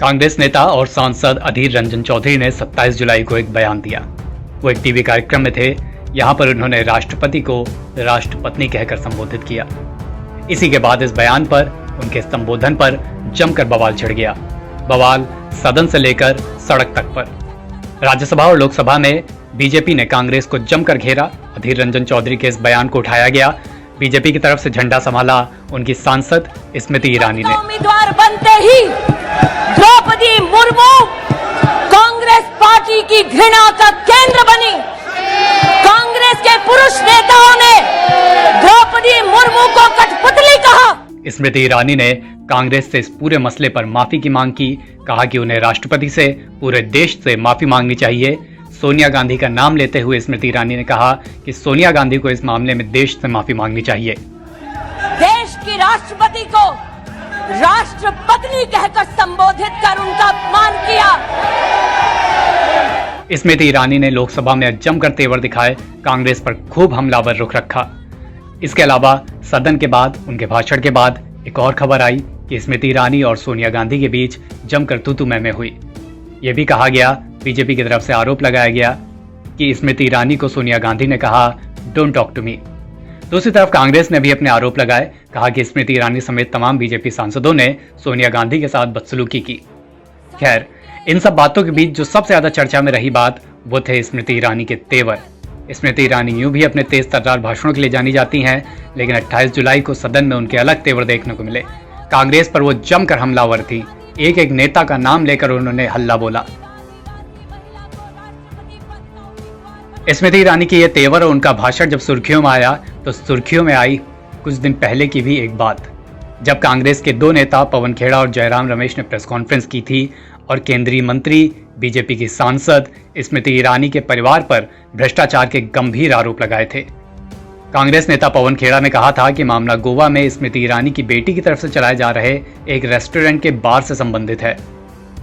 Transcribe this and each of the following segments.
कांग्रेस नेता और सांसद अधीर रंजन चौधरी ने 27 जुलाई को एक बयान दिया। वो एक टीवी कार्यक्रम में थे। यहां पर उन्होंने राष्ट्रपति को राष्ट्रपत्नी कहकर संबोधित किया। इसी के बाद इस बयान पर, उनके संबोधन पर जमकर बवाल छिड़ गया। बवाल सदन से लेकर सड़क तक पर। राज्यसभा और लोकसभा में बीजेपी ने कांग्रेस को जमकर घेरा। अधीर रंजन चौधरी के इस बयान को उठाया गया। बीजेपी की तरफ से झंडा संभाला उनकी सांसद स्मृति ईरानी ने। उम्मीदवार बनते ही द्रौपदी मुर्मू कांग्रेस पार्टी की घृणा का केंद्र बनी। कांग्रेस के पुरुष नेताओं ने द्रौपदी मुर्मू को कठपुतली कहा। स्मृति ईरानी ने कांग्रेस से इस पूरे मसले पर माफी की मांग की। कहा कि उन्हें राष्ट्रपति से, पूरे देश से माफी मांगनी चाहिए। सोनिया गांधी का नाम लेते हुए स्मृति ईरानी ने कहा कि सोनिया गांधी को इस मामले में देश से माफी मांगनी चाहिए। देश की राष्ट्रपति को राष्ट्रपत्नी कहकर संबोधित कर उनका अपमान किया। स्मृति ईरानी ने लोकसभा में जमकर तेवर दिखाए, कांग्रेस पर खूब हमलावर रुख रखा। इसके अलावा सदन के बाद, उनके भाषण के बाद एक और खबर आई कि स्मृति ईरानी और सोनिया गांधी के बीच जमकर तू-तू मैं-मैं हुई। यह भी कहा गया, बीजेपी की तरफ से आरोप लगाया गया कि स्मृति ईरानी को सोनिया गांधी ने कहा, डोंट टॉक टू मी। दूसरी तरफ कांग्रेस ने भी अपने आरोप लगाए। कहा कि स्मृति ईरानी समेत तमाम बीजेपी सांसदों ने सोनिया गांधी के साथ बदसलूकी की। खैर, इन सब बातों के बीच जो सबसे ज्यादा चर्चा में रही बात, वो थे स्मृति ईरानी के तेवर। स्मृति ईरानी यूं भी अपने तेज तर्रार भाषणों के लिए जानी जाती हैं, लेकिन 28 जुलाई को सदन में उनके अलग तेवर देखने को मिले। कांग्रेस पर वो जमकर हमलावर थी। एक एक नेता का नाम लेकर उन्होंने हल्ला बोला। स्मृति ईरानी की ये तेवर और उनका भाषण जब सुर्खियों में आया, तो सुर्खियों में आई कुछ दिन पहले की भी एक बात, जब कांग्रेस के दो नेता पवन खेड़ा और जयराम रमेश ने प्रेस कॉन्फ्रेंस की थी और केंद्रीय मंत्री, बीजेपी की सांसद स्मृति ईरानी के परिवार पर भ्रष्टाचार के गंभीर आरोप लगाए थे। कांग्रेस नेता पवन खेड़ा ने कहा था कि मामला गोवा में स्मृति ईरानी की बेटी की तरफ से चलाए जा रहे एक रेस्टोरेंट के बार से संबंधित है।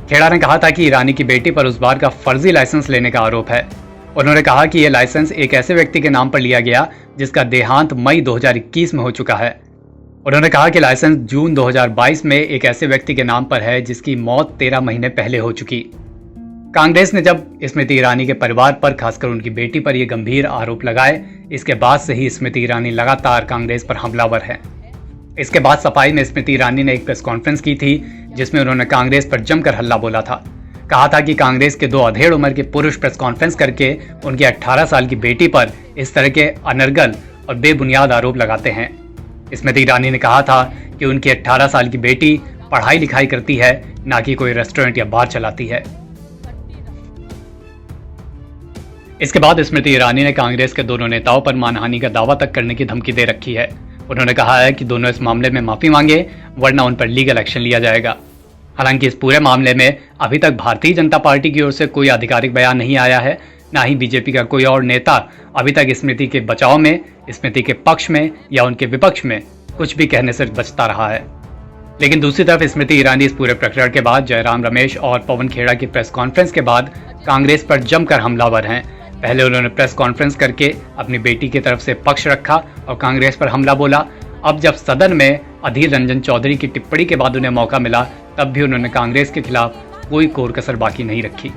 खेड़ा ने कहा था कि ईरानी की बेटी पर उस बार का फर्जी लाइसेंस लेने का आरोप है। उन्होंने कहा कि यह लाइसेंस एक ऐसे व्यक्ति के नाम पर लिया गया जिसका देहांत मई 2021 में हो चुका है। उन्होंने कहा कि लाइसेंस जून 2022 में एक ऐसे व्यक्ति के नाम पर है जिसकी मौत 13 महीने पहले हो चुकी। कांग्रेस ने जब स्मृति ईरानी के परिवार पर, खासकर उनकी बेटी पर यह गंभीर आरोप लगाए, इसके बाद से ही स्मृति ईरानी लगातार कांग्रेस पर हमलावर है। इसके बाद सफाई में स्मृति ईरानी ने एक प्रेस कॉन्फ्रेंस की थी जिसमें उन्होंने कांग्रेस पर जमकर हल्ला बोला था। कहा था कि कांग्रेस के दो अधेड़ उम्र के पुरुष प्रेस कॉन्फ्रेंस करके उनकी 18 साल की बेटी पर इस तरह के अनर्गल और बेबुनियाद आरोप लगाते हैं। स्मृति ईरानी ने कहा था कि उनकी 18 साल की बेटी पढ़ाई लिखाई करती है, ना कि कोई रेस्टोरेंट या बार चलाती है। इसके बाद स्मृति ईरानी ने कांग्रेस के दोनों नेताओं पर मानहानि का दावा तक करने की धमकी दे रखी है। उन्होंने कहा है कि दोनों इस मामले में माफी मांगे, वरना उन पर लीगल एक्शन लिया जाएगा। हालांकि इस पूरे मामले में अभी तक भारतीय जनता पार्टी की ओर से कोई आधिकारिक बयान नहीं आया है, ना ही बीजेपी का कोई और नेता अभी तक स्मृति के बचाव में, स्मृति के पक्ष में या उनके विपक्ष में कुछ भी कहने से बचता रहा है। लेकिन दूसरी तरफ स्मृति ईरानी इस पूरे प्रकरण के बाद जयराम रमेश और पवन खेड़ा की प्रेस कॉन्फ्रेंस के बाद कांग्रेस पर जमकर हमलावर हैं। पहले उन्होंने प्रेस कॉन्फ्रेंस करके अपनी बेटी की तरफ से पक्ष रखा और कांग्रेस पर हमला बोला। अब जब सदन में अधीर रंजन चौधरी की टिप्पणी के बाद उन्हें मौका मिला, तब भी उन्होंने कांग्रेस के खिलाफ कोई कोर कसर बाकी नहीं रखी।